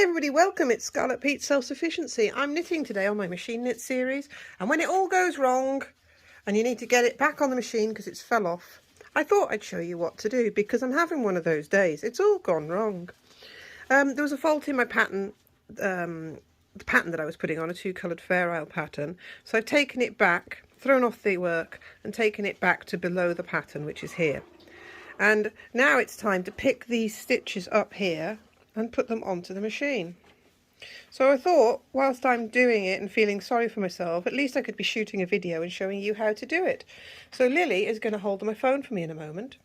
everybody, welcome. It's Scarlet Pete's Self-Sufficiency. I'm knitting today on my machine knit series, and when it all goes wrong and you need to get it back on the machine because it's fell off, I thought I'd show you what to do because I'm having one of those days. It's all gone wrong. There was a fault in my pattern, the pattern that I was putting on, a two-coloured Fair Isle pattern, so I've taken it back, thrown off the work and taken it back to below the pattern, which is here. And now it's time to pick these stitches up here and put them onto the machine. So I thought, whilst I'm doing it and feeling sorry for myself, at least I could be shooting a video and showing you how to do it. So Lily is going to hold my phone for me in a moment.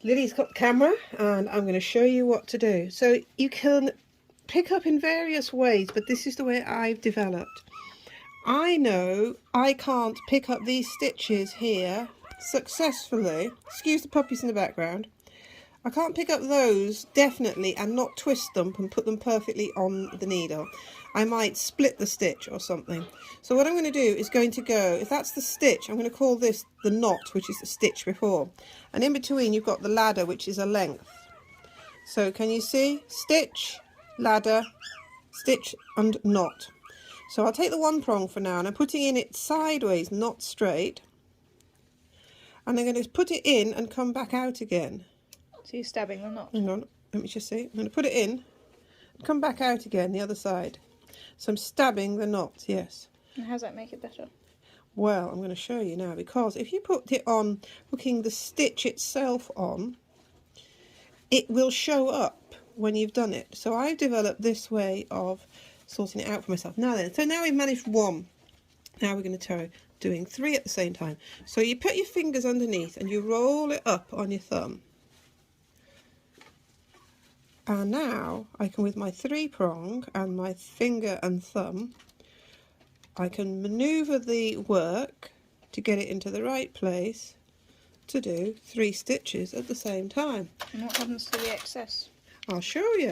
Lily's got the camera and I'm going to show you what to do. So you can pick up in various ways, but this is the way I've developed. I know I can't pick up these stitches here successfully. Excuse the puppies in the background. I can't pick up those definitely and not twist them and put them perfectly on the needle. I might split the stitch or something. So what I'm going to do is going to go, if that's the stitch, I'm going to call this the knot, which is the stitch before. And in between you've got the ladder, which is a length. So can you see? Stitch, ladder, stitch and knot. So I'll take the one prong for now and I'm putting in it sideways, not straight. And I'm going to put it in and come back out again. So you're stabbing the knot? Hang on, let me just see. I'm going to put it in, come back out again the other side. So I'm stabbing the knot, yes. And how does that make it better? Well, I'm going to show you now, because if you put it on, hooking the stitch itself on, it will show up when you've done it. So I've developed this way of sorting it out for myself. Now then, so now we've managed one. Now we're going to try doing three at the same time. So you put your fingers underneath and you roll it up on your thumb. And now I can, with my three prong and my finger and thumb, I can manoeuvre the work to get it into the right place to do 3 stitches at the same time. And what happens to the excess? I'll show you,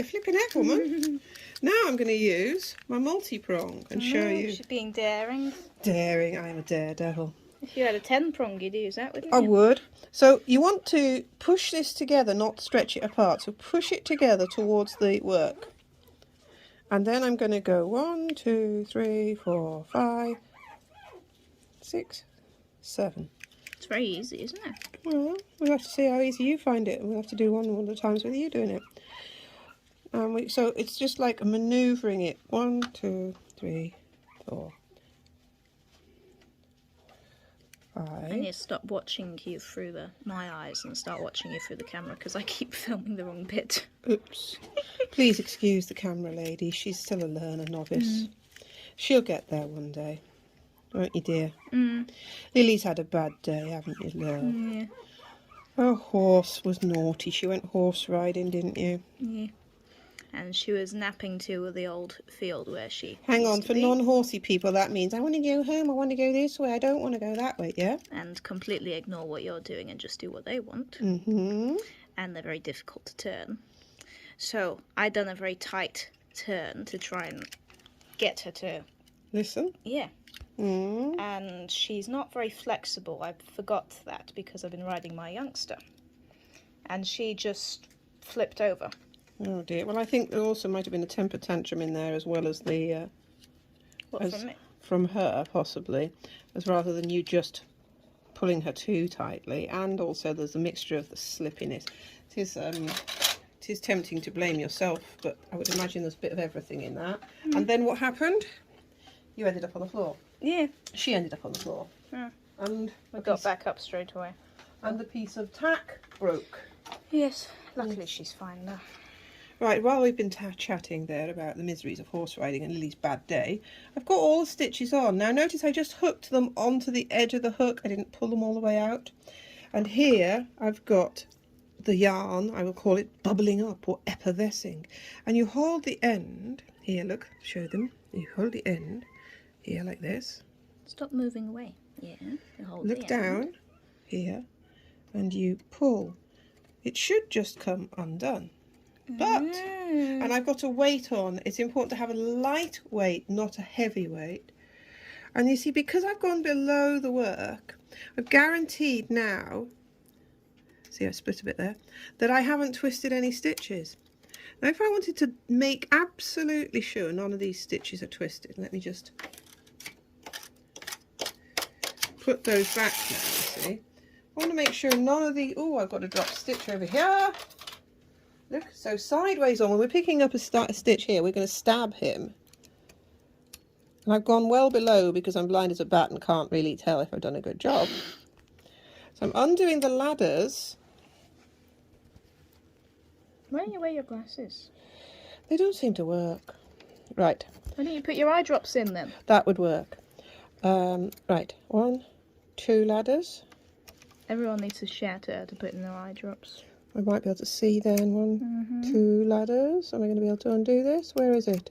flipping heck, woman. Now I'm going to use my multi-prong and show you. She's being daring. Daring, I'm a daredevil. If you had a 10 prong, you'd use that, wouldn't you? I would. So you want to push this together, not stretch it apart. So push it together towards the work. And then I'm going to go 1, 2, 3, 4, 5, 6, 7. It's very easy, isn't it? Well, we'll have to see how easy you find it. We'll have to do one of the times with you doing it. So it's just like manoeuvring it. 1, 2, 3, 4, 5. I need to stop watching you through my eyes and start watching you through the camera because I keep filming the wrong bit. Oops. Please excuse the camera lady. She's still a learner, novice. She'll get there one day. Won't you, dear? Lily's had a bad day, haven't you, love? Yeah. Her horse was naughty. She went horse riding, didn't you? Yeah. And she was napping too at the old field where she Hang on, used to for be. non-horsey people that means I want to go home, I want to go this way, I don't want to go that way, yeah? And completely ignore what you're doing and just do what they want. Mm-hmm. And they're very difficult to turn. So I done a very tight turn to try and get her to... Listen. Yeah. Mm. And she's not very flexible. I forgot that because I've been riding my youngster. And she just flipped over. Oh dear. Well, I think there also might have been a temper tantrum in there as well as the... What, from me? From her, possibly. As rather than you pulling her too tightly. And also there's a mixture of the slippiness. It is tempting to blame yourself, but I would imagine there's a bit of everything in that. And then what happened? You ended up on the floor. Yeah. She ended up on the floor. Yeah. And We got back up straight away. And the piece of tack broke. Yes. Luckily she's fine now. Right, while we've been chatting there about the miseries of horse riding and Lily's bad day, I've got all the stitches on. Now notice I just hooked them onto the edge of the hook. I didn't pull them all the way out. And here I've got the yarn, I will call it bubbling up or effervescing. And you hold the end, here look, show them. You hold the end, here like this. Stop moving away. Yeah. Hold Look down, here, and you pull. It should just come undone. But, and I've got a weight on, it's important to have a light weight, not a heavy weight. And you see, because I've gone below the work, I've guaranteed now, see I split a bit there, that I haven't twisted any stitches. Now if I wanted to make absolutely sure none of these stitches are twisted, let me just put those back now, you see. I want to make sure none of the... Oh, I've got a drop stitch over here. Look, so sideways on, when we're picking up a stitch here, we're going to stab him. And I've gone well below because I'm blind as a bat and can't really tell if I've done a good job. So I'm undoing the ladders. Why don't you wear your glasses? They don't seem to work. Right. Why don't you put your eye drops in then? That would work. Right, 1, 2 ladders. Everyone needs to shout at her to put in their eye drops. I might be able to see then. 1, 2 ladders. Am I going to be able to undo this? Where is it?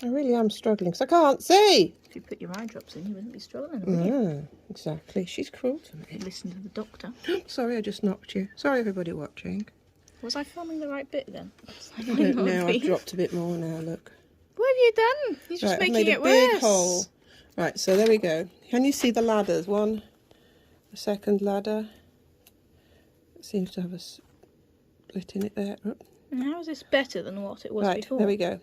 I really am struggling because I can't see. If you put your eye drops in, you wouldn't be struggling, would you? Yeah, exactly. She's cruel to me. Listen to the doctor. Sorry, I just knocked you. Sorry, everybody watching. Was I filming the right bit then? I don't know. I've dropped a bit more now. Look. What have you done? You're just Right, making I've made it a big worse. hole. Right, so there we go. Can you see the ladders? One, the second ladder. It seems to have a split in it there. Oh. And how is this better than what it was Right, before? there we go.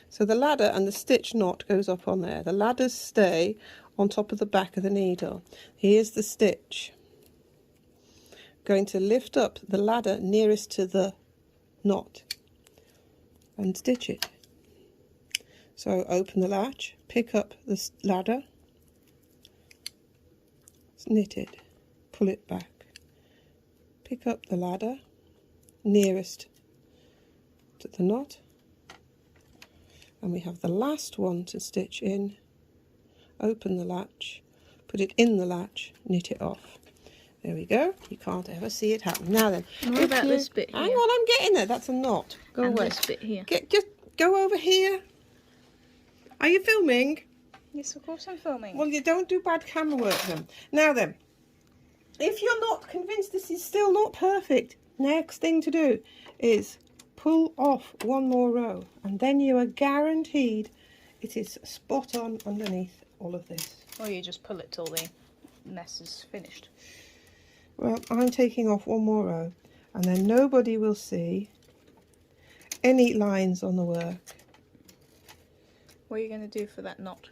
So the ladder and the stitch knot goes up on there. The ladders stay on top of the back of the needle. Here's the stitch. Going to lift up the ladder nearest to the knot and stitch it. So open the latch, pick up the ladder, knit it, pull it back, pick up the ladder nearest to the knot, and we have the last one to stitch in. Open the latch, put it in the latch, knit it off. There we go. You can't ever see it happen. Now then, And what about this bit here? hang on, I'm getting there. That's a knot. Go And away. this bit here. Just go over here. Are you filming? Yes, of course I'm filming. Well, you don't do bad camera work then. Now then, if you're not convinced this is still not perfect, next thing to do is pull off one more row, and then you are guaranteed it is spot on underneath all of this. Or you just pull it till the mess is finished. Well, I'm taking off one more row, and then nobody will see any lines on the work. What are you going to do for that knot?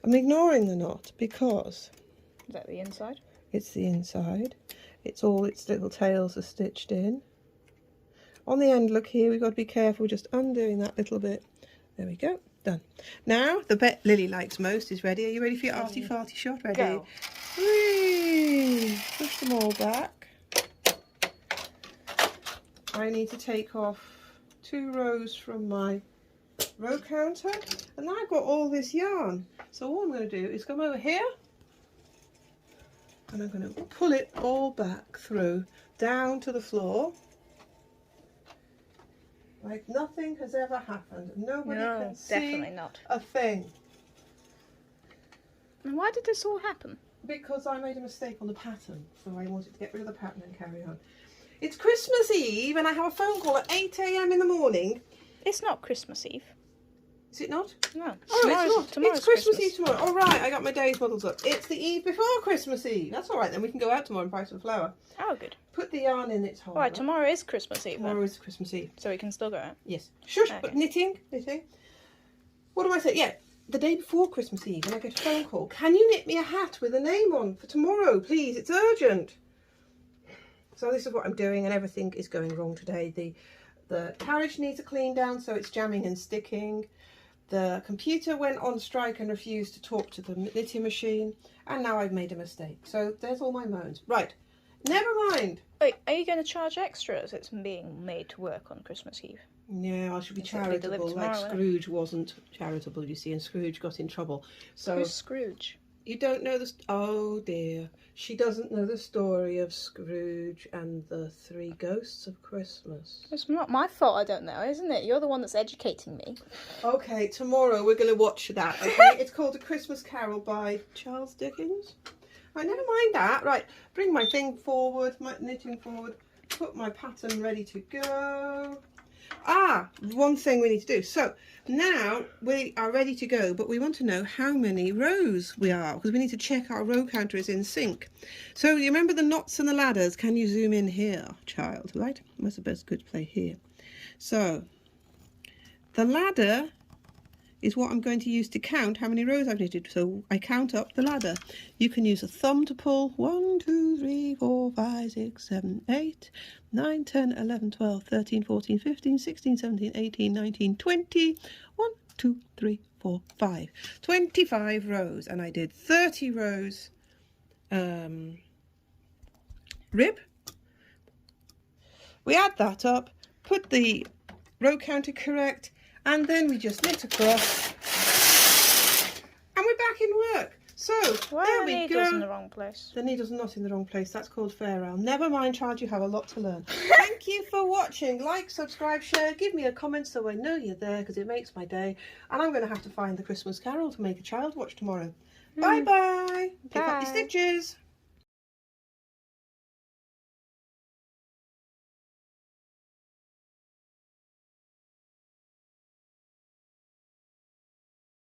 I'm ignoring the knot because Is that the inside? it's the inside. It's all its little tails are stitched in. On the end, look here, we've got to be careful, just undoing that little bit. There we go, done. Now, the bit Lily likes most is ready. Are you ready for your arty farty shot? Ready? Go. Whee! Push them all back. I need to take off 2 rows from my row counter, and now I've got all this yarn. So all I'm going to do is come over here, and I'm going to pull it all back through, down to the floor, like nothing has ever happened. Nobody can see definitely not. a thing. And why did this all happen? Because I made a mistake on the pattern, so I wanted to get rid of the pattern and carry on. It's Christmas Eve, and I have a phone call at 8 AM in the morning. It's not Christmas Eve. Is it not? No. Oh, it's not. It's Christmas Eve Christmas. tomorrow. All right, I got my days muddled up. It's the eve before Christmas Eve. That's all right, then we can go out tomorrow and buy some flour. Oh, good. Put the yarn in its hole. All right, tomorrow is Christmas Eve Tomorrow then. is Christmas Eve. So we can still go out. Yes. Shush, Okay. but knitting. What do I say? Yeah, the day before Christmas Eve, and I get a phone call. Can you knit me a hat with a name on for tomorrow, please? It's urgent. So this is what I'm doing, and everything is going wrong today. The carriage needs a clean down, so it's jamming and sticking. The computer went on strike and refused to talk to the knitting machine, and now I've made a mistake. So there's all my moans. Right, never mind. Wait, are you going to charge extra as it's being made to work on Christmas Eve? Yeah, I should be It's gonna be delivered charitable, like tomorrow, innit? Scrooge wasn't charitable, you see, and Scrooge got in trouble. So Who's Scrooge? you don't know the... Oh dear, she doesn't know the story of Scrooge and the 3 ghosts of Christmas. It's not my fault I don't know, isn't it? You're the one that's educating me. Okay, tomorrow we're going to watch that, okay? It's called A Christmas Carol by Charles Dickens. Right, never mind that. Right, bring my thing forward, my knitting forward, put my pattern ready to go. One thing we need to do. So now we are ready to go, but we want to know how many rows we are, because we need to check our row counter is in sync. So you remember the knots and the ladders? Can you zoom in here, child? Right? That's the best good play here. So the ladder is what I'm going to use to count how many rows I've knitted. So I count up the ladder. You can use a thumb to pull 1, 2, 3, 4, 5, 6, 7, 8, 9, 10, 11, 12, 13, 14, 15, 16, 17, 18, 19, 20, 1, 2, 3, 4, 5. 25 rows, and I did 30 rows rib. We add that up, put the row counter correct, and then we just knit across and we're back in work. So Why there are we needles go. in the wrong place? The needle's not in the wrong place. That's called fair rail. Never mind, child, you have a lot to learn. Thank you for watching. Like, subscribe, share, give me a comment so I know you're there, because it makes my day. And I'm going to have to find the Christmas Carol to make a child watch tomorrow. Bye bye. Pick up your Bye. stitches.